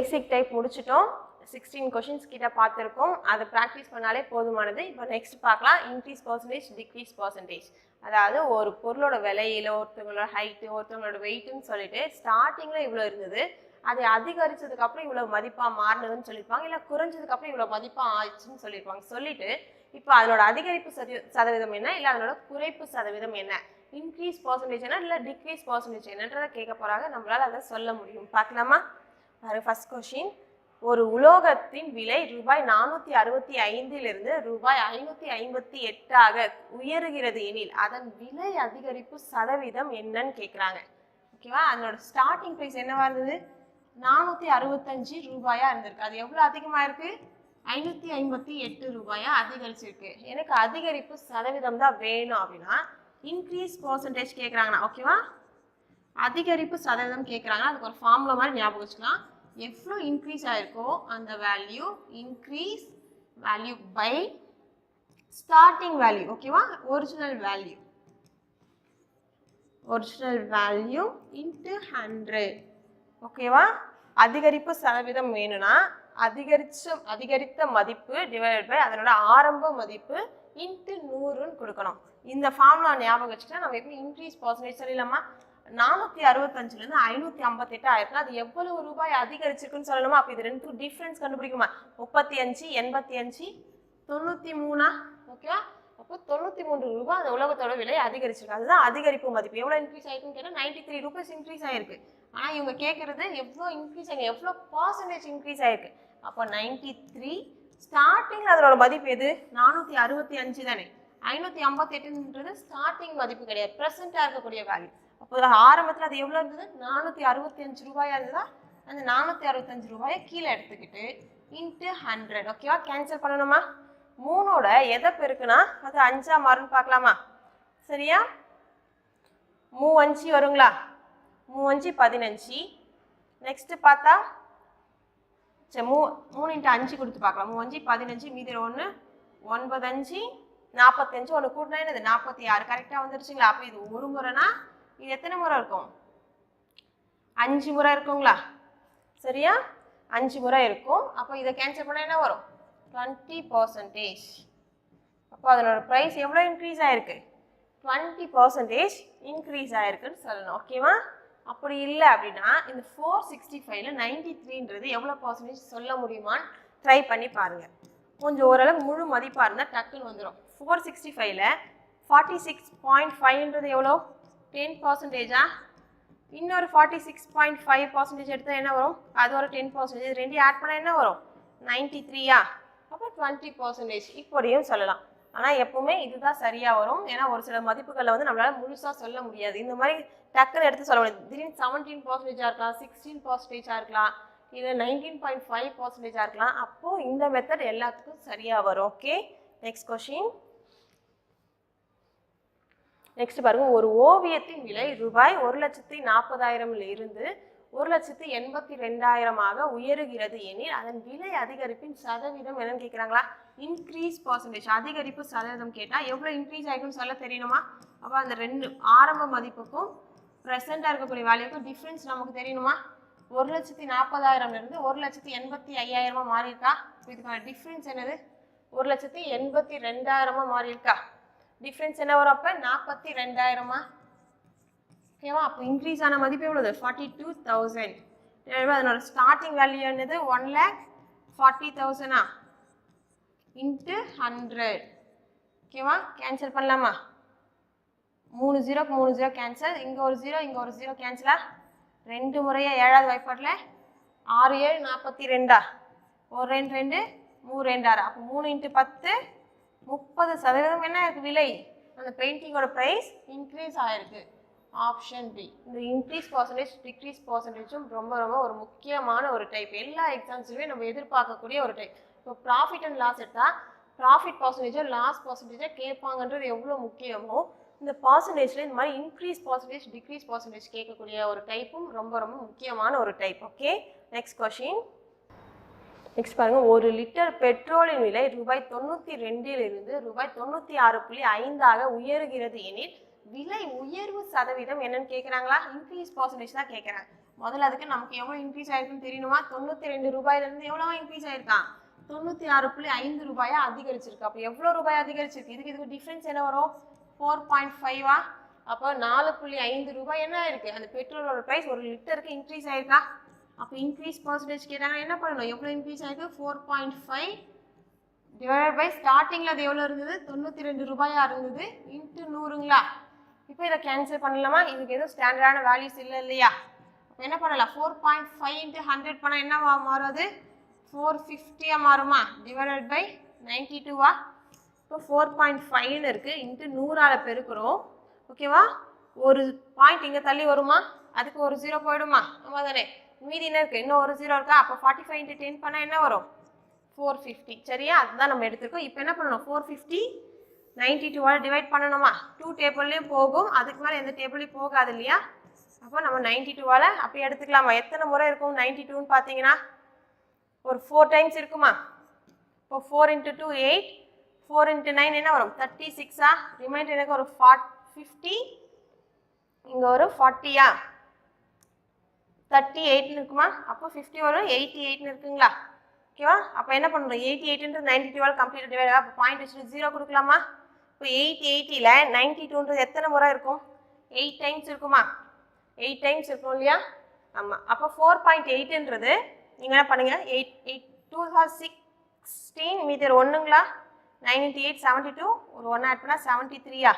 பேசிக் type முடிச்சிட்டோம். 16 questions கிட்ட பார்த்துருக்கோம். அதை ப்ராக்டிஸ் பண்ணாலே போதுமானது. இப்போ நெக்ஸ்ட் பார்க்கலாம் இன்க்ரீஸ் பர்சன்டேஜ் டிக்ரீஸ் பர்சன்டேஜ். அதாவது ஒரு பொருளோட விலையில ஒருத்தவங்களோட ஹைட்டு ஒருத்தவங்களோட வெயிட்டுன்னு சொல்லிட்டு ஸ்டார்டிங்கில் இவ்வளோ இருந்தது, அதை அதிகரிச்சதுக்கு அப்புறம் இவ்வளவு மதிப்பா மாறினதுன்னு சொல்லியிருப்பாங்க, இல்லை குறைஞ்சதுக்கு அப்புறம் இவ்வளவு மதிப்பா ஆயிடுச்சுன்னு சொல்லியிருப்பாங்க. சொல்லிட்டு இப்போ அதனோட அதிகரிப்பு சதவீதம் என்ன, இல்லை அதனோட குறைப்பு சதவீதம் என்ன, இன்க்ரீஸ் பர்சன்டேஜ் என்ன, இல்லை டிக்ரீஸ் பர்சன்டேஜ் என்னன்றதை கேட்க போறாங்க. நம்மளால அதை சொல்ல முடியும். பார்க்கலாமா? ஃபர்ஸ்ட் கொஸ்டின், ஒரு உலோகத்தின் விலை ரூபாய் 465 ரூபாய் 558 உயருகிறது எனில் அதன் விலை அதிகரிப்பு சதவீதம் என்னன்னு கேட்குறாங்க. ஓகேவா? அதனோட ஸ்டார்டிங் ப்ரைஸ் என்னவா இருந்தது? 465 ரூபாயா இருந்திருக்கு. அது எவ்வளோ அதிகமாக இருக்கு? 558 ரூபாயா அதிகரிச்சிருக்கு. எனக்கு அதிகரிப்பு சதவீதம் தான் வேணும் அப்படின்னா இன்க்ரீஸ் பர்சன்டேஜ் கேட்குறாங்கண்ணா. ஓகேவா? அதிகரிப்பு சதவீதம் கேட்குறாங்கன்னா அதுக்கு ஒரு ஃபார்முலா மாதிரி ஞாபகம் வச்சுக்கலாம். எவ்வளோ இன்க்ரீஸ் ஆயிருக்கோ அந்த value increase value by starting value. ஓகேவா? Original value into 100. ஓகேவா? அதிகரிப்பு சதவீதம் வேணும்னா அதிகரித்த மதிப்பு டிவைடட் பை அதனோட ஆரம்ப மதிப்பு இன்ட்டு 100ன்னு கொடுக்கணும். இந்த ஃபார்முலா ஞாபகம் வச்சுக்கிட்டா நம்ம எப்படி இன்க்ரீஸ் பர்சன்டேஜ் சொல்லிடலாமா? 465 558 ஆயிருக்குன்னா அது எவ்வளவு ரூபாய் அதிகரிச்சிருக்குன்னு சொல்லணுமா? அப்போ இது ரெண்டுக்கும் டிஃப்ரென்ஸ் கண்டுபிடிக்குமா? 35 85 93. ஓகேவா? அப்போ 93 ரூபாய் அந்த உலகத்தோட விலை அதிகரிச்சிருக்கு. அதுதான் அதிகரிப்பு மதிப்பு. எவ்வளோ இன்க்ரீஸ் ஆயிருக்குன்னு கேட்டால் 93 ரூபீஸ் இன்க்ரீஸ் ஆயிருக்கு. ஆனால் இவங்க கேட்கறது எவ்வளோ இன்க்ரீஸ் ஆகி எவ்வளோ பர்சன்டேஜ் இன்க்ரீஸ் ஆயிருக்கு. அப்போ 93 ஸ்டார்டிங்கில் அதனோட மதிப்பு எது? 465 தானே. 558ன்றது ஸ்டார்டிங் மதிப்பு கிடையாது, ப்ரெசென்ட்டாக இருக்கக்கூடிய வேல்யூ. அப்போ ஆரம்பத்தில் அது எவ்வளோ இருந்தது? 465 ரூபாயா இருந்ததா? அந்த 465 ரூபாயை கீழே எடுத்துக்கிட்டு இன்ட்டு 100. ஓகேவா? கேன்சல் பண்ணணுமா? 3ஓட எதை பெருக்குனா அது 5ஆ மாறுன்னு பார்க்கலாமா? சரியா? 3 5 வருங்களா? 3 5 15. நெக்ஸ்ட் பார்த்தா சரி 3 × 5 கொடுத்து பார்க்கலாம். 3 5 15, மீதி 1 9 5 45, ஒன்று கூட்டினா என்னது 46. கரெக்டாக வந்துருச்சுங்களா? அப்போ இது ஒரு முறைனா இது எத்தனை முறை இருக்கும்? 5 முறை இருக்குங்களா? சரியா? 5 முறை இருக்கும். அப்போ இதை கேன்சல் பண்ணால் என்ன வரும்? 20%. அப்போ அதனோட ப்ரைஸ் எவ்வளோ இன்க்ரீஸ் ஆயிருக்கு? 20% இன்க்ரீஸ் ஆயிருக்குன்னு சொல்லணும். ஓகேவா? அப்படி இல்லை அப்படின்னா இந்த 465ல் 93ன்றது எவ்வளோ பர்சன்டேஜ் சொல்ல முடியுமான்னு ட்ரை பண்ணி பாருங்க. கொஞ்சம் ஓரளவுக்கு முழு மதிப்பாக இருந்தால் டக்குன்னு வந்துடும். 465ல் 46.5ன்றது எவ்வளோ? 10%. இன்னொரு 46.5% எடுத்தால் என்ன வரும்? அது ஒரு 10%. ரெண்டையும் ஆட் பண்ணால் என்ன வரும்? 93. அப்போ 20% இப்படியும் சொல்லலாம். ஆனால் எப்பவுமே இதுதான் சரியாக வரும். ஏன்னா ஒரு சில மதிப்புகளில் வந்து நம்மளால முழுசாக சொல்ல முடியாது. இந்த மாதிரி டக்குன்னு எடுத்து சொல்ல முடியாது. திடீர்னு 17% இருக்கலாம், 16% இருக்கலாம், இல்லை 19.5% இருக்கலாம். அப்போது இந்த மெத்தட் எல்லாத்துக்கும் சரியாக வரும். Okay, next question. நெக்ஸ்ட் பாருங்க, ஒரு ஓவியத்தின் விலை ரூபாய் 1,40,000 1,82,000 உயருகிறது எனில் அதன் விலை அதிகரிப்பின் சதவீதம் என்னன்னு கேட்குறாங்களா? இன்க்ரீஸ் பர்சன்டேஜ், அதிகரிப்பு சதவீதம் கேட்டால் எவ்வளோ இன்க்ரீஸ் ஆகிருக்குன்னு சொல்ல தெரியணுமா? அப்போ அந்த ரெண்டு ஆரம்ப மதிப்புக்கும் ப்ரெசென்ட்டாக இருக்கக்கூடிய வேல்யூக்கும் டிஃப்ரென்ஸ் நமக்கு தெரியணுமா? 1,40,000 1,85,000 மாறி இருக்கா? இதுக்கான டிஃப்ரென்ஸ் என்னது? 1,82,000 மாறி இருக்கா? டிஃப்ரென்ஸ் என்ன வரும்? அப்போ 42,000. ஓகேவா? அப்போ இன்க்ரீஸ் ஆன மதிப்பு எவ்வளவு? 42,000. அதனோட ஸ்டார்டிங் வேல்யூ என்னது? 1,40,000 இன்ட்டு 100. ஓகேவா? கேன்சல் பண்ணலாமா? 3 0க்கு 3 0 கேன்சல். இங்கே ஒரு 0 இங்கே ஒரு 0 கேன்சலா? 2 முறையாக 7வது வாய்ப்பாட்டில் 6 7 42. ஒரு 2 2 3 2 6. அப்போ 3 × 10 30% என்ன இருக்குது விலை? அந்த பெயிண்டிங்கோட ப்ரைஸ் இன்க்ரீஸ் ஆகிருக்கு. Option B. இந்த இன்க்ரீஸ் பர்சன்டேஜ் டிக்ரீஸ் பர்சன்டேஜும் ரொம்ப ரொம்ப ஒரு முக்கியமான ஒரு டைப். எல்லா எக்ஸாம்ஸ்லையுமே நம்ம எதிர்பார்க்கக்கூடிய ஒரு டைப். இப்போ ப்ராஃபிட் அண்ட் லாஸ் எடுத்தால் ப்ராஃபிட் பர்சன்டேஜோ லாஸ் பர்சன்டேஜோ கேட்பாங்கன்றது எவ்வளோ முக்கியமோ இந்த பர்சன்டேஜில் இந்த மாதிரி இன்க்ரீஸ் பர்சன்டேஜ் டிக்ரீஸ் பர்சன்டேஜ் கேட்கக்கூடிய ஒரு டைப்பும் ரொம்ப ரொம்ப முக்கியமான ஒரு type. Okay, next question. Next பாருங்க, 1 லிட்டர் பெட்ரோலின் விலை ரூபாய் 92 ரூபாய் 96.5 உயருகிறது எனில் விலை உயர்வு சதவீதம் என்னன்னு கேட்குறாங்களா? இன்க்ரீஸ் பர்சன்டேஜ் தான் கேட்குறாங்க. முதல்ல அதுக்கு நமக்கு எவ்வளோ இன்க்ரீஸ் ஆயிருக்குன்னு தெரியணுமா? 92 ரூபாயிலிருந்து எவ்வளோ இன்க்ரீஸ் ஆயிருக்கான்? 96.5 ரூபாயா அதிகரிச்சிருக்கு. அப்போ எவ்வளோ ரூபாய் அதிகரிச்சிருக்கு? இதுக்கு டிஃப்ரென்ஸ் என்ன வரும்? 4.5ஆ? அப்போ 4.5 ரூபாய் என்ன ஆயிருக்கு? அந்த பெட்ரோலோட ப்ரைஸ் ஒரு லிட்டருக்கு இன்க்ரீஸ் ஆயிருக்கா? அப்போ இன்க்ரீஸ் பர்சன்டேஜ் கேட்டாங்க, என்ன பண்ணணும்? எவ்வளோ இன்க்ரீஸ் ஆயிருக்கு? 4.5 டிவைடட் பை ஸ்டார்டிங்கில் அது எவ்வளோ இருந்தது? 92 ரூபாயா இருந்தது, இன்ட்டு 100ங்களா? இப்போ இதை கேன்சல் பண்ணலாமா? இதுக்கு எதுவும் ஸ்டாண்டர்டான வேல்யூஸ் இல்லை இல்லையா? அப்போ என்ன பண்ணலாம்? 4.5 இன்ட்டு 100 பண்ணால் என்னவா மாறும்? அது 450 மாறுமா? டிவைடட் பை 92வா? இப்போ 4.5ன்னு இருக்குது, இன்ட்டு 100ஆல் பெருக்கிறோம். ஓகேவா? ஒரு பாயிண்ட் இங்கே தள்ளி வருமா? அதுக்கு ஒரு 0 போயிடுமா? ஆமாம் தானே? மீதி என்ன இருக்குது? இன்னும் ஒரு 0 இருக்கா? அப்போ 45 இன்ட்டு 10 பண்ணால் என்ன வரும்? 450. சரியா? அதுதான் நம்ம எடுத்துருக்கோம். இப்போ என்ன பண்ணணும்? 450 92ஆல் டிவைட் பண்ணணுமா? 2 டேபிள்லேயும் போகும், அதுக்கு மேலே எந்த டேபிளையும் போகாது இல்லையா? அப்போ நம்ம 92ஆல் அப்படி எடுத்துக்கலாமா? எத்தனை முறை இருக்கும் 92ன்னு பார்த்தீங்கன்னா? ஒரு 4 டைம்ஸ் இருக்குமா? இப்போ 4 இன்ட்டு 2 8, 4 இன்ட்டு 9 என்ன வரும்? 36ஆ? ரிமைண்டர் எனக்கு ஒரு 50, இங்கே ஒரு 40ஆ? 38ன்னு இருக்குமா? அப்போ 50 வரும், 88ன்னு இருக்குங்களா? ஓகேவா? அப்போ என்ன பண்ணுறோம்? 88ன்றது 92ஆல் கம்ப்ளீட் டிவைட். அப்போ பாயிண்ட் வச்சுட்டு 0 கொடுக்கலாமா? இப்போ 880ல் 92ன்றது எத்தனை முறை இருக்கும்? 8 டைம்ஸ் இருக்குமா? 8 டைம்ஸ் இருக்கும் இல்லையா? ஆமாம். அப்போ 4.8ன்றது நீங்கள் என்ன பண்ணுங்கள்? 8 2 16, மீதி ஒரு 1ங்களா? 9 இன்ட்டு 8 72, ஒரு 1 ஆட் பண்ணால் 73ஆ?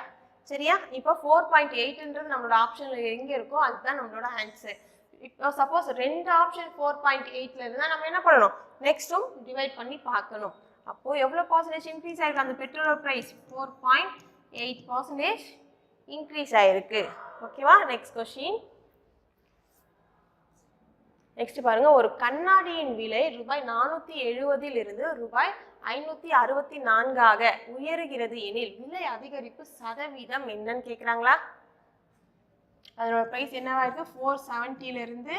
சரியா? இப்போ 4.8ன்றது நம்மளோட ஆப்ஷனில் எங்கே இருக்கோ அதுதான் நம்மளோட ஆன்சர். இப்போ சப்போஸ் 2 ஆப்ஷன் 4.8ல் இருந்தால் நம்ம என்ன பண்ணணும்? நெக்ஸ்ட்டும் டிவைட் பண்ணி பார்க்கணும். அப்போது எவ்வளோ பர்சன்டேஜ் இன்க்ரீஸ் ஆயிருக்கு? அந்த பெட்ரோலோட ப்ரைஸ் 4.8% இன்க்ரீஸ் ஆயிருக்கு. ஓகேவா? Next question. நெக்ஸ்ட் பாருங்க, ஒரு கண்ணாடியின் விலை ரூபாய் 470 ரூபாய் 564 உயருகிறது எனில் விலை அதிகரிப்பு சதவீதம் என்னன்னு கேட்குறாங்களா? அதனோட ப்ரைஸ் என்னவா இருக்கு? 470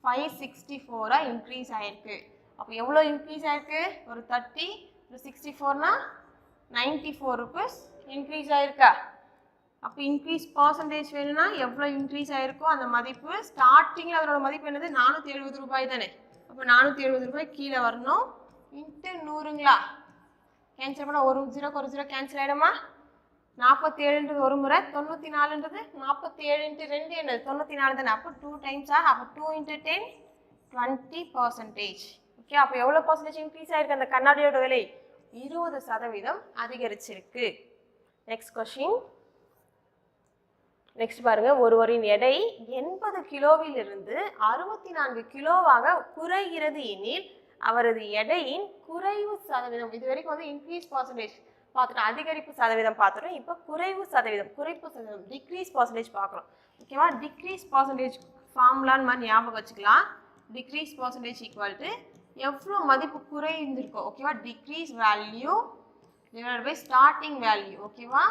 564 இன்க்ரீஸ் ஆயிருக்கு. அப்போ எவ்வளோ இன்க்ரீஸ் ஆயிருக்கு? ஒரு 30, ஒரு 64னா 94 ருபீஸ் இன்க்ரீஸ் ஆயிருக்கா? அப்போ இன்க்ரீஸ் பர்சன்டேஜ் வேணும்னா எவ்வளோ இன்க்ரீஸ் ஆயிருக்கோ அந்த மதிப்பு ஸ்டார்டிங்கில் அதனோட மதிப்பு என்னது? 470 ரூபாய் தானே? அப்போ 470 ரூபாய் கீழே வரணும், இன்ட்டு 100ங்களா? கேன்சல் பண்ணால் ஒரு 0க்கு ஒரு 0 கேன்சல் ஆகிடுமா? 47ன்றது ஒரு முறை, 94ன்றது 47 இன்ட்டு 2 என்னது? 94 தானே? அப்போ 2 டைம்ஸா? அப்போ 2 இன்ட்டு 10 20%. ஓகே, அப்போ எவ்வளோ பர்சன்டேஜ் இன்க்ரீஸ் ஆயிருக்கு? அந்த கண்ணாடியோட விலை 20% அதிகரிச்சிருக்கு. Next question. நெக்ஸ்ட் பாருங்க, ஒருவரின் எடை 80 கிலோவிலிருந்து 64 கிலோவாக குறைகிறது எனில் அவரது எடையின் குறைவு சதவீதம். இது வரைக்கும் வந்து இன்க்ரீஸ் பர்சன்டேஜ் பார்த்துட்டோம், அதிகரிப்பு சதவீதம் பார்த்துட்டோம். இப்போ குறைவு சதவீதம், குறைப்பு சதவீதம், டிக்ரீஸ் பர்சன்டேஜ் பார்க்குறோம். ஓகேவா? டிக்ரீஸ் பர்சன்டேஜ் ஃபார்முலான்னு மாதிரி ஞாபகம் வச்சுக்கலாம். டிக்ரீஸ் பர்சன்டேஜ் ஈக்குவல் டு எவ்வளோ மதிப்பு குறைந்திருக்கோ. ஓகேவா? Decrease value divide by starting value. ஓகேவா?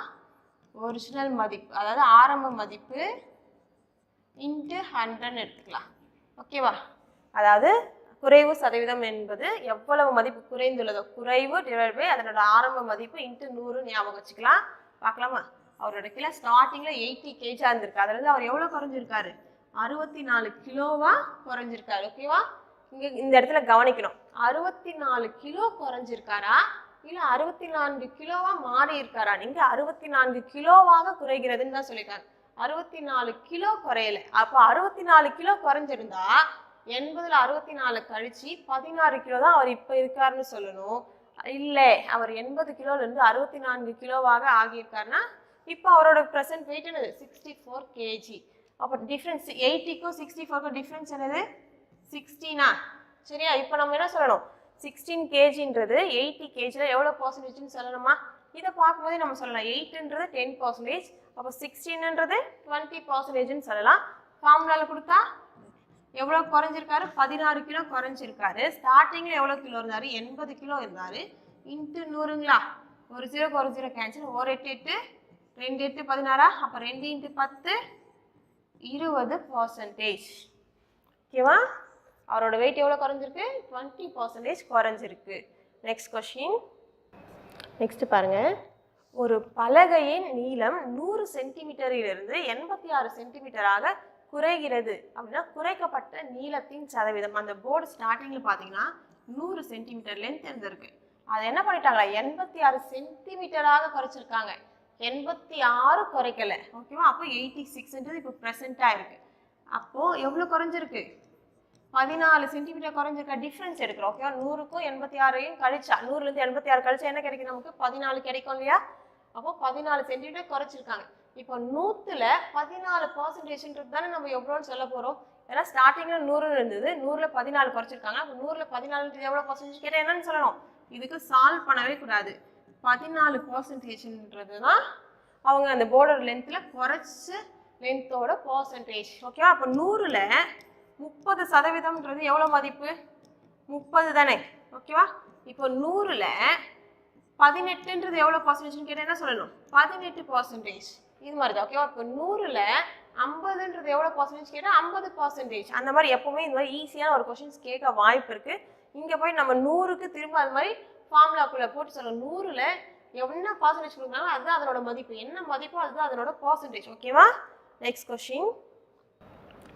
ஒரிஜினல் மதிப்பு, அதாவது ஆரம்ப மதிப்பு, இன்ட்டு 100 எடுத்துக்கலாம். ஓகேவா? அதாவது குறைவு சதவீதம் என்பது எவ்வளவு மதிப்பு குறைந்துள்ளதோ, குறைவு டிவைட் பை அதனோட ஆரம்ப மதிப்பு இன்ட்டு 100 ஞாபகம் வச்சுக்கலாம். பார்க்கலாமா? அவரோட கிலோ ஸ்டார்டிங்கில் 80 kg இருந்திருக்கு, அதுலேருந்து அவர் எவ்வளோ குறைஞ்சிருக்காரு? 64 கிலோவா குறைஞ்சிருக்காரு. ஓகேவா? இங்கே இந்த இடத்துல கவனிக்கணும், 64 கிலோ குறைஞ்சிருக்காரா இல்லை 64 கிலோவா மாறி இருக்காரா? நீங்க 64 கிலோவாக குறைகிறதுன்னு தான் சொல்லியிருக்காங்க. 64 கிலோ குறையல. அப்போ 64 கிலோ குறைஞ்சிருந்தா 80ல் 64 கழிச்சு 16 கிலோ தான் அவர் இப்போ இருக்காருன்னு சொல்லணும். இல்லை, அவர் 80 கிலோலேருந்து 64 கிலோவாக ஆகியிருக்காருன்னா இப்போ அவரோட ப்ரெசன்ட் வெயிட் என்னது? 64 kg. அப்போ டிஃப்ரென்ஸ் 80க்கும் 64க்கும் டிஃப்ரென்ஸ் என்னது? 16ஆ? சரியா? இப்போ நம்ம என்ன சொல்லணும்? 16 kgன்றது 80 kgல எவ்வளோ பர்சன்டேஜ்னு சொல்லணுமா? இதை பார்க்கும்போதே நம்ம சொல்லலாம் 8ன்றது 10%, அப்போ 16ன்றது 20%ன்னு சொல்லலாம். ஃபார்முலாவில் கொடுத்தா எவ்வளோ குறைஞ்சிருக்காரு? 16 கிலோ குறைஞ்சிருக்காரு. ஸ்டார்டிங்கில் எவ்வளோ கிலோ இருந்தார்? 80 கிலோ இருந்தார், இன்ட்டு 100ங்களா? ஒரு 0க்கு ஒரு 0 கேன்சல், ஒரு 8 8 2 8 16, அப்போ 2 இன்ட்டு 10 20%. ஓகேவா? அவரோட வெயிட் எவ்வளோ குறைஞ்சிருக்கு? 20% குறைஞ்சிருக்கு. Next question. நெக்ஸ்ட் பாருங்க, ஒரு பலகையின் நீளம் 100 சென்டிமீட்டரிலிருந்து 86 சென்டிமீட்டராக குறைகிறது அப்படின்னா குறைக்கப்பட்ட நீளத்தின் சதவீதம். அந்த போர்டு ஸ்டார்டிங்ல பாத்தீங்கன்னா 100 சென்டிமீட்டர் லென்த் இருந்திருக்கு. அதை என்ன பண்ணிட்டாங்களா 86 சென்டிமீட்டராக குறைச்சிருக்காங்க. 86 குறைக்கல. ஓகேவா? அப்போ 86 இப்போ ப்ரெசென்ட்டா இருக்கு. அப்போ எவ்வளவு குறைஞ்சிருக்கு? 14 சென்டிமீட்டர் குறைஞ்சிருக்க. டிஃபரன்ஸ் எடுக்கிறோம். ஓகேவா? 100க்கும் 86ஐயும் கழிச்சா 100ல இருந்து 86 கழிச்சா என்ன கிடைக்கும்? நமக்கு 14 கிடைக்கும் இல்லையா? அப்போ 14 சென்டிமீட்டர் குறைச்சிருக்காங்க. இப்போ 100ல 14% தானே நம்ம எவ்வளோன்னு சொல்ல போறோம். ஏன்னா ஸ்டார்டிங்ல 100 இருந்தது, 100ல 14 குறைச்சிருக்காங்க. அப்போ 100ல 14 எவ்வளவு பர்சன்டேஜ் கேட்டால் என்னன்னு சொல்லணும்? இதுக்கு சால்வ் பண்ணவே கூடாது. 14% தான் அவங்க அந்த போர்டர் லென்த்ல குறைச்ச லென்த்தோட பர்சன்டேஜ். ஓகேவா? அப்போ 100ல 30% எவ்வளவு மதிப்பு? 30 தானே? ஓகேவா? இப்போ 100ல 18 எவ்வளவு பர்சன்டேஜ் கேட்டா என்ன சொல்லணும்? 18%. இது மாதிரி தான். ஓகேவா? இப்போ 100ல 50 எவ்வளவு பர்சன்டேஜ் கேட்டா 50%. அந்த மாதிரி எப்பவுமே இந்த மாதிரி ஈஸியான ஒரு கொஸ்டின்ஸ் கேட்க வாய்ப்பு இருக்கு. இங்க போய் நம்ம 100க்கு திரும்ப அது மாதிரி ஃபார்முலாக்குள்ள போட்டு சொல்லணும். 100ல என்ன பர்சன்டேஜ் கொடுக்குறாங்களோ அதுதான் அதனோட மதிப்பு. என்ன மதிப்போ அதுதான் அதனோட பர்சன்டேஜ். ஓகேவா? Next question.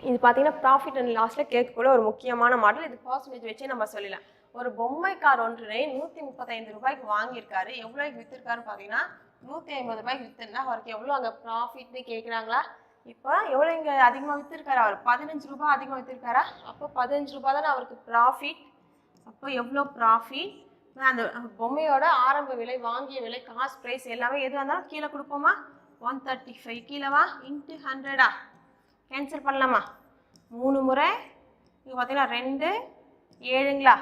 இது பார்த்தீங்கன்னா ப்ராஃபிட் அண்ட் லாஸ்ல கேட்கக்கூட ஒரு முக்கியமான மாடல். இது பர்சன்டேஜ் வச்சு நம்ம சொல்லலாம். ஒரு பொம்மை கார் ஒன்றினை 135 ரூபாய்க்கு வாங்கியிருக்காரு. எவ்வளோக்கு வித்திருக்காருன்னு பார்த்தீங்கன்னா 150 ரூபாய்க்கு வித்துருந்தா அவருக்கு எவ்வளோ அங்கே ப்ராஃபிட்னு கேட்குறாங்களா? இப்போ எவ்வளோ இங்கே அதிகமாக வித்திருக்காரு? அவர் 15 ரூபாய் அதிகமாக வித்திருக்காரா? அப்போ 15 ரூபாய் தானே அவருக்கு ப்ராஃபிட். அப்போ எவ்வளோ ப்ராஃபிட்? அந்த பொம்மையோட ஆரம்ப விலை, வாங்கிய விலை, காஸ்ட் ப்ரைஸ் எல்லாமே எது வந்தாலும் கீழே கொடுப்போமா? 135 கீழேவா இன்ட்டு 100ஆ? கேன்சல் பண்ணலாமா? 3 முறை இங்கே பார்த்தீங்கன்னா 2 7ங்களா?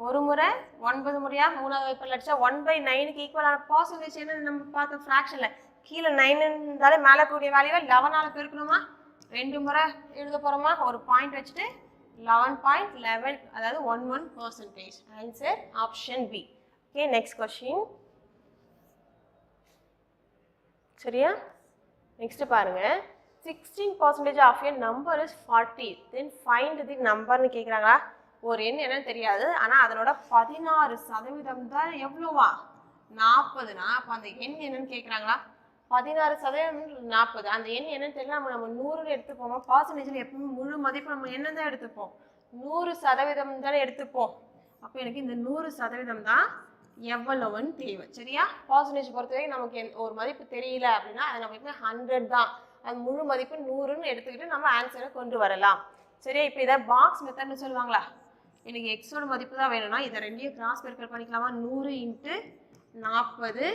ஒரு முறை 9 முறையா? 3வது வைப்பர் அடிச்சா 1/9க்கு ஈக்குவலான பர்சன்டேஜ் என்ன நம்ம பார்த்த ஃப்ராக்ஷன்ல கீழே 9 இருந்தாலே மேலே கூடிய வேல்யூவை 11ஆல பெருக்கணுமா? 2 முறை எழுத போறோமா? ஒரு பாயிண்ட் வச்சுட்டு 11.11 அதாவது 11%. Answer option B. Okay, next question. சரியா? நெக்ஸ்ட் பாருங்க. 16% of a number is 40. Then find the number னு கேக்குறாங்களா? ஒரு எண் என்னன்னு தெரியாது. ஆனா அதனோட 16% தான் எவ்வளவா? 40னா அப்ப அந்த எண் என்னன்னு கேக்குறாங்களா? 16% 40. அந்த எண் என்னன்னு தெரியல. நம்ம 100 எடுத்துப்போமா? பர்சன்டேஜ்ல எப்பவும் முழு மதிப்பு நம்ம என்ன தான் எடுத்துப்போம்? 100% தானே எடுத்துப்போம். அப்ப எனக்கு இந்த 100% தான் எவ்வளவுன்னு தேவை. சரியா? பர்சன்டேஜ் பொறுத்தவரைக்கும் நமக்கு ஒரு மதிப்பு தெரியல அப்படின்னா அது நம்ம எப்பவுமே 100 தான். அது முழு மதிப்பு 100ன்னு எடுத்துக்கிட்டு நம்ம ஆன்சரை கொண்டு வரலாம். சரியா? இப்போ இதை பாக்ஸ் மெத்தட்னு சொல்லுவாங்களா? எனக்கு எக்ஸோட மதிப்பு தான் வேணும்னா இதை ரெண்டையும் கிராஸ் பெருக்கல் பண்ணிக்கலாமா? 100 × 40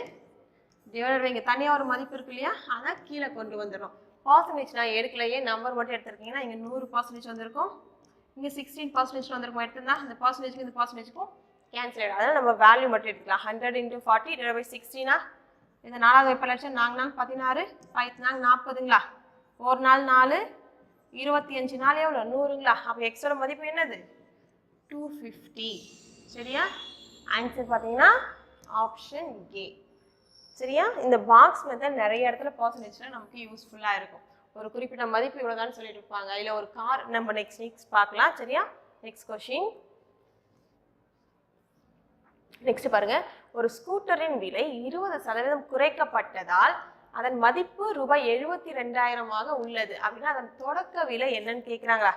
டிவைடட் இங்கே தனியாக ஒரு மதிப்பு இருக்கு இல்லையா? அதை கீழே கொண்டு வந்துடும். பர்சன்டேஜ் நான் எடுக்கலையே, நம்பர் மட்டும் எடுத்துருக்கீங்கன்னா இங்கே 100% வந்திருக்கும், இங்கே 16% வந்திருக்கும். எடுத்திருந்தா இந்த பர்சன்டேஜுக்கு இந்த பர்சன்டேஜுக்கும் கேன்சல் ஆகிடும். அதனால் நம்ம வேல்யூ மட்டும் எடுத்துக்கலாம். 100 × 40 / 16 இது 4வது வைப்பர் லட்சம். 4 நாள் 16, 5 நாள் 40ங்களா? ஒரு நாள் 4, 25 நாள் எவ்வளோ? 100ங்களா? அப்போ எக்ஸோட மதிப்பு என்னது? 250. சரியா? ஆன்சர் பார்த்தீங்கன்னா ஆப்ஷன் ஏ. சரியா? இந்த பாக்ஸ் மெத்தட் நிறைய இடத்துல பர்சன்டேஜ்ல நமக்கு யூஸ்ஃபுல்லாக இருக்கும். ஒரு குறிப்பிட்ட மதிப்பு இவ்வளோதான் சொல்லிட்டு இருப்பாங்க. இல்லை ஒரு கார் நம்ம நெக்ஸ்ட் பார்க்கலாம். சரியா? Next question. நெக்ஸ்ட் பாருங்க. ஒரு ஸ்கூட்டரின் விலை 20% குறைக்கப்பட்டதால் அதன் மதிப்பு ரூபாய் 72,000 உள்ளது அப்படின்னா அதன் தொடக்க விலை என்னன்னு கேட்குறாங்களா?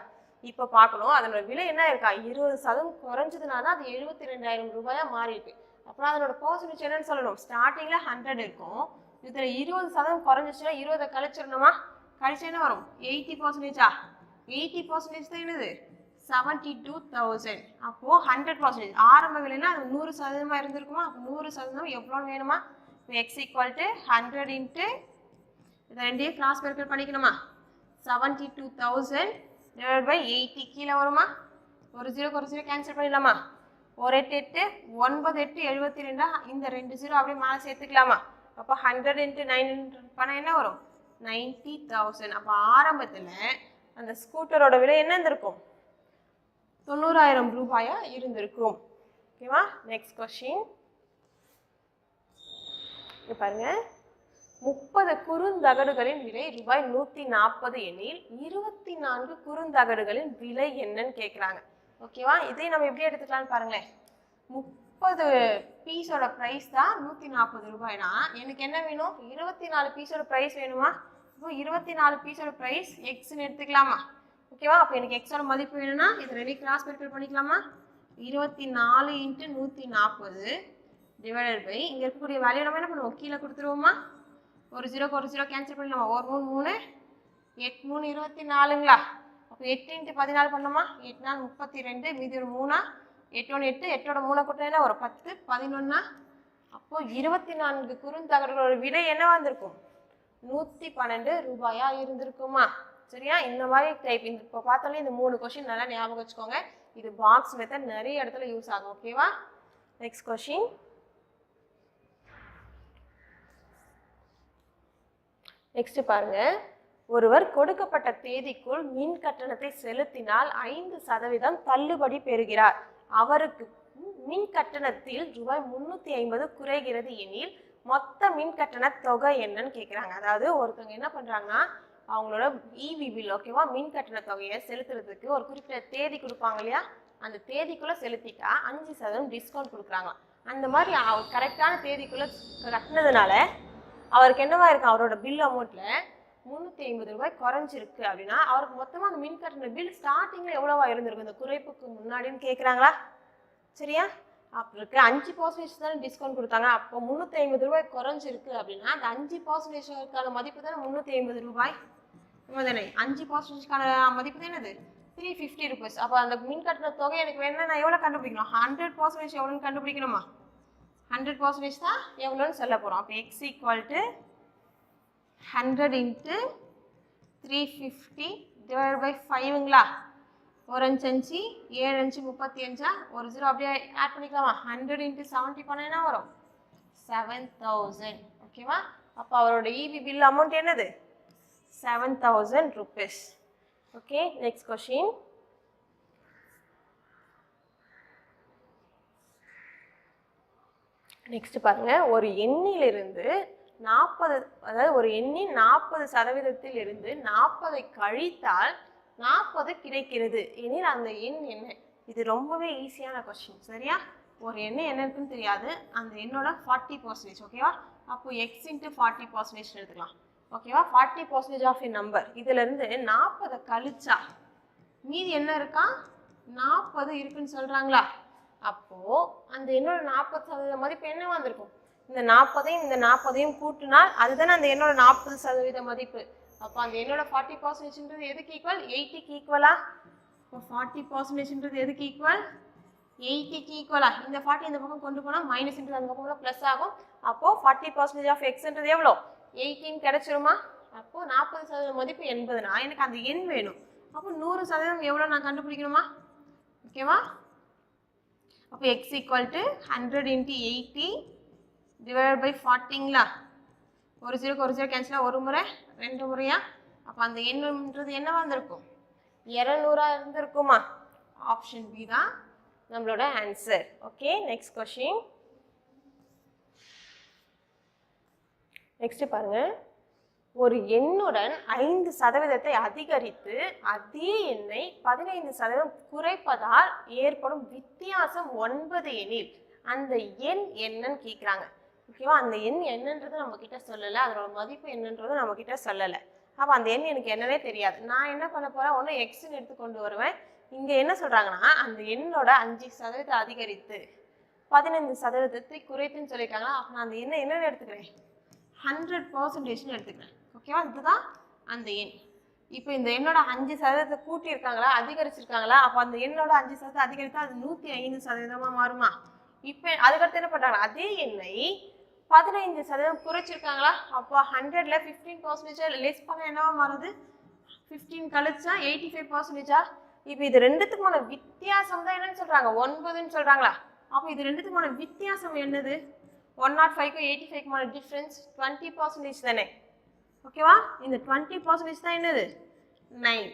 இப்போ பார்க்கணும். அதனோட விலை என்ன இருக்கா? 20% குறைஞ்சதுனால தான் அது 72,000 ரூபாயா மாறி இருக்கு. அப்புறம் அதனோட பர்சன்டேஜ் என்னன்னு சொல்லணும்? ஸ்டார்டிங்ல 100 இருக்கும். இதுல 20% குறைஞ்சிச்சுன்னா 20 கழிச்சிடணுமா? கழிச்சா என்ன வரும்? 80%. 80% தான் என்னது? 72,000. அப்போ 100% ஆரம்ப விலைன்னா அது 100% இருந்திருக்குமா? அப்போ 100% எவ்வளோன்னு வேணுமா? x = 100 × இதை ரெண்டையும் கிராஸ் பெருக்கல் பண்ணிக்கணுமா? 72,000 / 80 கீழே வருமா? ஒரு 0 கேன்சல் பண்ணிடலாமா? ஒரு 8 8 9 8 72 இந்த 2 0 அப்படியே மேலே சேர்த்துக்கலாமா? அப்போ 100 × 9 பண்ணால் என்ன வரும்? 90,000. அப்போ ஆரம்பத்தில் அந்த ஸ்கூட்டரோட விலை என்ன இருந்திருக்கும்? 90,000 ரூபாயா இருந்திருக்கும். ஓகேவா? Next question. பாருங்க. 30 குறுந்தகடுகளின் விலை ரூபாய் 140 எனில் 24 குறுந்தகடுகளின் விலை என்னன்னு கேட்குறாங்க. ஓகேவா? இதை நம்ம எப்படி எடுத்துக்கலாம்னு பாருங்களேன். 30 பீஸோட ப்ரைஸ் தான் 140 ரூபாய்னா எனக்கு என்ன வேணும்? 24 பீஸோட ப்ரைஸ் வேணுமா? அப்போ 24 பீஸோட ப்ரைஸ் எக்ஸ்ன்னு எடுத்துக்கலாமா? ஓகேவா? அப்போ எனக்கு எக்ஸோட மதிப்பு வேணும்னா இது ரெடி கிராஸ் மல்டிபிள் பண்ணிக்கலாமா? 24 × 140 டிவைடட் பை இங்கே இருக்கக்கூடிய வேல்யூ நம்ம என்ன பண்ணுவோம்? கீழே கொடுத்துருவோமா? ஒரு 0க்கு ஒரு 0 கேன்சல் பண்ணிடலாமா? ஒரு 3 8 3 24ங்களா? அப்போ 8 × 14 பண்ணோமா? 8 4 32 மீதி ஒரு 3 8 1 8 8ஓட 3 கூட்டினா ஒரு 10 11 அப்போ 24 குறுந்தகடுகளோட விலை என்ன வந்திருக்கும்? 112 ரூபாயா இருந்திருக்குமா? சரியா? இந்த மாதிரி டைப் இப்போ பார்த்தாலே இந்த 3 கொஸ்டின் நல்லா ஞாபகம் வச்சுக்கோங்க. இது பாக்ஸ் மெத்தட் நிறைய இடத்துல யூஸ் ஆகும். ஓகேவா? Next question. நெக்ஸ்ட் பாருங்க. ஒருவர் கொடுக்கப்பட்ட தேதிக்குள் மின் கட்டணத்தை செலுத்தினால் 5% தள்ளுபடி பெறுகிறார். அவருக்கு மின் கட்டணத்தில் ரூபாய் 350 குறைகிறது எனில் மொத்த மின் கட்டண தொகை என்னன்னு கேட்குறாங்க. அதாவது ஒருத்தவங்க என்ன பண்ணுறாங்கன்னா அவங்களோட இபி பில் ஓகேவா மின் கட்டண தொகையை செலுத்துறதுக்கு ஒரு குறிப்பிட்ட தேதி கொடுப்பாங்க இல்லையா? அந்த தேதிக்குள்ளே செலுத்திட்டா 5% டிஸ்கவுண்ட் கொடுக்குறாங்க. அந்த மாதிரி கரெக்டான தேதிக்குள்ளே கட்டினதுனால அவருக்கு என்னவா இருக்கு? அவரோட பில் அமௌண்ட்டில் 350 ரூபாய் குறைஞ்சிருக்கு அப்படின்னா அவருக்கு மொத்தமாக அந்த மின் கட்டண பில் ஸ்டார்டிங்கில் எவ்வளோவா இருந்திருக்கும் இந்த குறைப்புக்கு முன்னாடின்னு கேட்குறாங்களா? சரியா? அப்போ இருக்கு 5% தானே டிஸ்கவுண்ட் கொடுத்தாங்க. அப்போ 350 ரூபாய் குறைஞ்சிருக்கு அப்படின்னா அந்த 5%க்கான மதிப்பு தானே 350 ரூபாய் தானே? 5%க்கான மதிப்பு தான் என்னது? 350 rupees. அப்போ அந்த மின் கட்டண தொகை எனக்கு வேணும்னா நான் எவ்வளோ கண்டுபிடிக்கணும்? 100% எவ்வளோன்னு கண்டுபிடிக்கணுமா? 100% தான் எவ்வளோன்னு சொல்ல போகிறோம். அப்போ x = 100 × 350 divided by 5ங்களா? ஒரு 5 5 7 5 35 ஒரு 0 அப்படியே ஆட் பண்ணிக்கலாமா? 100 × 70 பண்ண என்ன வரும்? 7000. ஓகேவா? அப்போ அவரோட இபி பில் அமௌண்ட் என்னது? 7000 rupees. Okay, next question. Next பாருங்க. ஒரு எண்ணிலிருந்து 40 அதாவது ஒரு எண்ணின் 40% இருந்து 40 கழித்தால் 40 கிடைக்கிறது எனில் அந்த எண் என்ன? இது ரொம்பவே ஈஸியான கொஸ்டின். சரியா? ஒரு எண் என்ன இருக்குன்னு தெரியாது, அந்த எண்ணோட 40%. ஓகேவா? அப்போ x × 40% எடுத்துக்கலாம். ஓகேவா? 40% ஆஃப் எ நம்பர். இதுல இருந்து 40 கழிச்சா மீதி என்ன இருக்கா? 40 இருக்குன்னு சொல்றாங்களா? அப்போ அந்த எண்ணோட 40% மதிப்பு என்ன வந்திருக்கும்? இந்த 40ஐயும் இந்த 40ஐயும் கூட்டினால் அதுதானே அந்த எண்ணோட 40% மதிப்பு. அப்போ அந்த எண்ணோட 40%ன்றது எதுக்கு ஈக்குவல்? 80க்கு ஈக்குவலா? இப்போ 40%ன்றது எதுக்கு ஈக்குவல்? 80க்கு ஈக்குவலா? இந்த 40 இந்த பக்கம் கொண்டு போனால் மைனஸ்ன்றது அந்த பக்கம் ப்ளஸ் ஆகும். அப்போ 40% ஆஃப் எக்ஸ்ன்றது எவ்வளோ? 18 கிடைச்சிருமா? அப்போ 40% மதிப்பு 80னா எனக்கு அந்த எண் வேணும். அப்போ 100% எவ்வளோ நான் கண்டுபிடிக்கணுமா? ஓகேவா? அப்போ x = 100 × 80 divided by 40ங்களா? ஒரு 0க்கு ஒரு 0 கேன்சலாக ஒரு முறை 2 முறையா? அப்போ அந்த எண்ணுன்றது என்னவா இருந்திருக்கும்? 200 இருந்திருக்குமா? ஆப்ஷன் பி தான் நம்மளோட answer. Okay, next question. Next பாருங்க. ஒரு எண்ணுடன் 5% அதிகரித்து அதே எண்ணை 15% குறைப்பதால் ஏற்படும் வித்தியாசம் 9 எனில் அந்த எண் என்னன்னு கேட்குறாங்க. ஓகேவா? அந்த எண் என்னன்றது நம்ம கிட்ட சொல்லலை, அதோட மதிப்பு என்னன்றது நம்ம கிட்ட சொல்லலை. அப்போ அந்த எண் எனக்கு என்னன்னே தெரியாது. நான் என்ன பண்ண போறேன்? ஒன்று எக்ஸ்ன்னு எடுத்து கொண்டு வருவேன். இங்கே என்ன சொல்றாங்கன்னா அந்த எண்ணோட 5% அதிகரித்து 15% குறைத்துன்னு சொல்லியிருக்காங்களா? அப்போ நான் அந்த எண்ணை என்னன்னு எடுத்துக்கிறேன்? 100% எடுத்துக்கிறேன். ஓகேவா? இதுதான் அந்த எண். இப்போ இந்த எண்ணோட 5% கூட்டியிருக்காங்களா அதிகரிச்சிருக்காங்களா? அப்போ அந்த எண்ணோட 5% அதிகரித்தா அது 105% மாறுமா? இப்போ அதுக்கடுத்து என்ன பண்ணுறாங்க? அதே எண்ணை 15% குறைச்சிருக்காங்களா? அப்போ 100ல் 15% லெஸ் பண்ண என்னவா மாறுது? 15 கழிச்சா 85%. இப்போ இது ரெண்டுத்துக்குமான வித்தியாசம் தான் என்னன்னு சொல்கிறாங்க? 9ன்னு சொல்கிறாங்களா? அப்போ இது ரெண்டுத்துக்குமான வித்தியாசம் என்னது? 105க்கும் 85க்குமான டிஃப்ரென்ஸ் 20% தானே? ஓகேவா? இந்த 20% தான் என்னது? 9.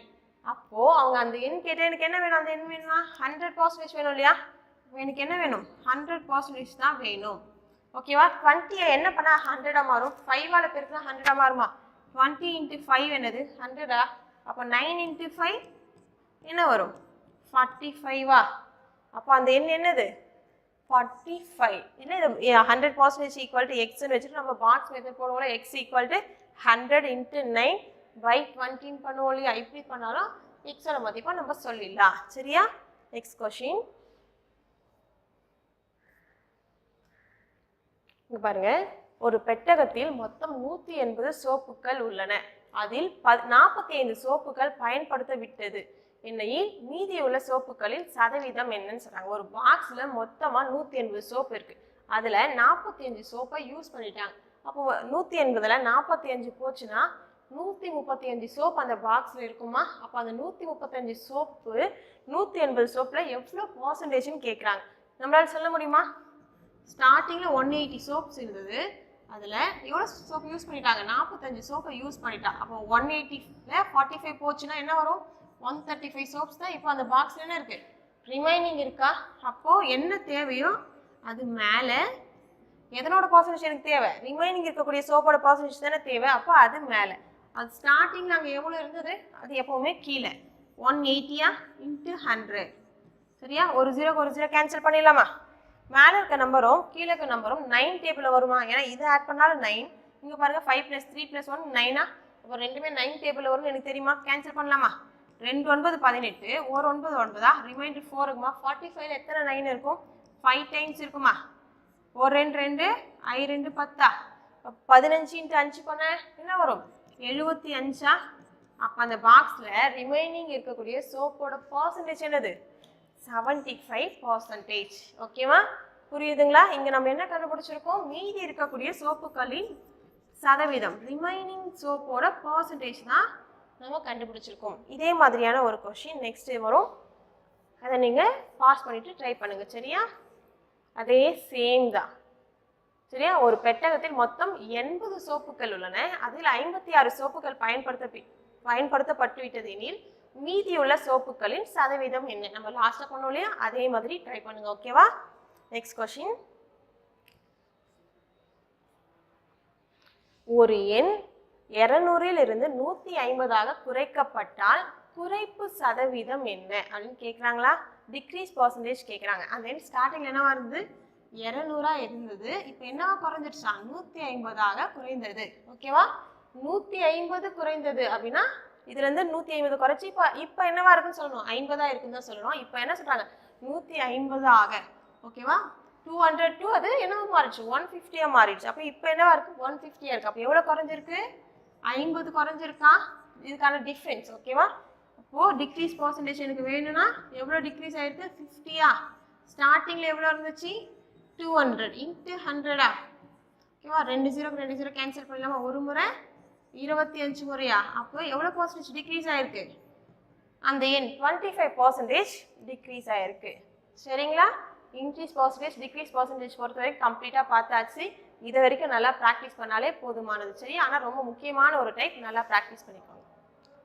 அப்போது அவங்க அந்த எண் கேட்டால் எனக்கு என்ன வேணும்? அந்த எண் வேணுமா? 100% வேணும் இல்லையா? எனக்கு என்ன வேணும்? 100% தான் வேணும். ஓகேவா? 20 என்ன பண்ணால் 100ஆக மாறும்? 5ஆல் பெருக்கினா 100ஆக மாறுமா? 20 × 5 என்னது? 100ஆ? அப்போ 9 × 5 என்ன வரும்? 45வா? அப்போ அந்த எண் என்னது? 45. இல்லை இது 100% ஈக்குவல் டு எக்ஸ்ன்னு வச்சுட்டு நம்ம பாக்ஸ் மெத்தட் போடுவோம்ல, x = 100 into 9 by 20 பண்ணுவோம் இல்லையா? இப்படி பண்ணாலும் எக்ஸோட மதிப்பை நம்ம சொல்லிடலாம். சரியா? Next question. இங்க பாருங்க, ஒரு பெட்டகத்தில் மொத்தம் 180 சோப்புகள் உள்ளன. அதில் 45 சோப்புகள் பயன்படுத்த விட்டது என்னையில் மீதியுள்ள சோப்புகளின் சதவீதம் என்னன்னு சொல்றாங்க. ஒரு பாக்ஸ்ல மொத்தமா 180 சோப்பு இருக்கு. அதுல 45 சோப்பை யூஸ் பண்ணிட்டாங்க. அப்போ 180ல 45 போச்சுன்னா 135 சோப்பு அந்த பாக்ஸ்ல இருக்குமா? அப்போ அந்த 135 சோப்பு 180 சோப்புல எவ்வளோ பர்சன்டேஜ்னு கேட்குறாங்க. நம்மளால சொல்ல முடியுமா? ஸ்டார்டிங்ல 180 சோப்ஸ் இருந்தது. அதில் எவ்வளோ சோப்பு யூஸ் பண்ணிட்டாங்க? 45 சோப்பை யூஸ் பண்ணிட்டாங்க. அப்போ 180ல 45 போச்சுன்னா என்ன வரும்? 135 சோப்ஸ் தான் இப்போ அந்த பாக்ஸில் என்ன இருக்குது? ரிமைனிங் இருக்கா? அப்போது என்ன தேவையோ அது மேலே எதனோட பர்சன்டேஜ் எனக்கு தேவை? ரிமைனிங் இருக்கக்கூடிய சோப்போட பர்சன்டேஜ் தானே தேவை. அப்போ அது மேலே. அது ஸ்டார்டிங்கில் அங்கே எவ்வளோ இருந்தது? அது எப்போவுமே கீழே. 180 into 100. சரியா? ஒரு ஜீரோ கேன்சல் பண்ணிடலாமா? மேலே இருக்க நம்பரும் கீழே இருக்க நம்பரும் 9 டேபிளில் வருமா? ஏன்னா இதை ஆட் பண்ணாலும் 9. இங்கே பாருங்க 5 + 3 + 1 9. அப்போ ரெண்டுமே 9 டேபிளில் வரும்னு எனக்கு தெரியுமா? கேன்சல் பண்ணலாமா? 2 9 18, ஒரு 9 9, ரிமைண்டர் 4 இருக்குமா? 45ல எத்தனை 9 இருக்கும்? 5 டைம்ஸ் இருக்குமா? ஒரு 2 2, I 2 10. 15 into 5 பண்ண என்ன வரும்? 75. அப்போ அந்த பாக்ஸில் ரிமைனிங் இருக்கக்கூடிய சோப்போட பர்சன்டேஜ் என்னது? 75%. ஓகேவா? புரியுதுங்களா? இங்க நம்ம என்ன கண்டுபிடிச்சிருக்கோம்? மீதி இருக்கக்கூடிய சோப்புகளின் சதவீதம், ரிமைனிங் சோப்போட பர்சன்டேஜ் தான் நம்ம கண்டுபிடிச்சிருக்கோம். இதே மாதிரியான ஒரு கொஸ்டின் நெக்ஸ்ட் வரும். அதை நீங்க பாஸ் பண்ணிட்டு ட்ரை பண்ணுங்க. சரியா? அதே சேம் தான். சரியா? ஒரு பெட்டகத்தில் மொத்தம் 80 சோப்புகள் உள்ளன. அதில் 56 சோப்புகள் பயன்படுத்தப்பட்டு விட்டது எனில் மீதியுள்ள சோப்புகளின் சதவீதம் என்ன? நம்ம லாஸ்ட்டாக பண்ணோம் இல்லையா? அதே மாதிரி ட்ரை பண்ணுங்க. ஓகேவா? Next question. ஒரு எண் 200ல் இருந்து 150ஆக குறைக்கப்பட்டால் குறைப்பு சதவீதம் என்ன அப்படின்னு கேட்குறாங்களா? டிக்ரீஸ் பர்சன்டேஜ் கேட்குறாங்க. அந்த எண் ஸ்டார்டிங்கில் என்னவா இருந்தது? 200 இருந்தது. இப்போ என்னவா குறைஞ்சிடுச்சா? 150ஆக குறைந்தது. ஓகேவா? 150 குறைந்தது அப்படின்னா இதுலேருந்து 150 குறைச்சி இப்போ என்னவா இருக்குன்னு சொல்லணும்? 50 இருக்குன்னு தான் சொல்லணும். இப்போ என்ன சொல்கிறாங்க? 150 ஆக. ஓகேவா? 202 அது என்னவா மாறிடுச்சு? 150 மாறிடுச்சு. அப்போ இப்போ என்னவா இருக்குது? 150 இருக்குது. அப்போ எவ்வளோ குறைஞ்சிருக்கு? 50 குறைஞ்சிருக்கா? இதுக்கான டிஃப்ரென்ஸ். ஓகேவா? அப்போது டிக்ரீஸ் பர்சன்டேஜ் எனக்கு வேணும்னா எவ்வளோ டிக்ரீஸ் ஆகிருக்கு? 50. ஸ்டார்டிங்கில் எவ்வளோ இருந்துச்சு? 200 into 100. ஓகேவா? 2 0 கேன்சல் பண்ணலாமா? ஒரு முறை 25 முறையா? அப்போ எவ்வளோ பர்சன்டேஜ் டிக்ரீஸ் ஆயிருக்கு? அந்த எண் 25% டிக்ரீஸ் ஆயிருக்கு. சரிங்களா? இன்க்ரீஸ் பர்சன்டேஜ் டிக்ரீஸ் பர்சன்டேஜ் பொறுத்த வரைக்கும் கம்ப்ளீட்டாக பார்த்தாச்சு. இது வரைக்கும் நல்லா ப்ராக்டிஸ் பண்ணாலே போதுமானது. சரி? ஆனால் ரொம்ப முக்கியமான ஒரு டைப், நல்லா ப்ராக்டிஸ் பண்ணிக்கோங்க.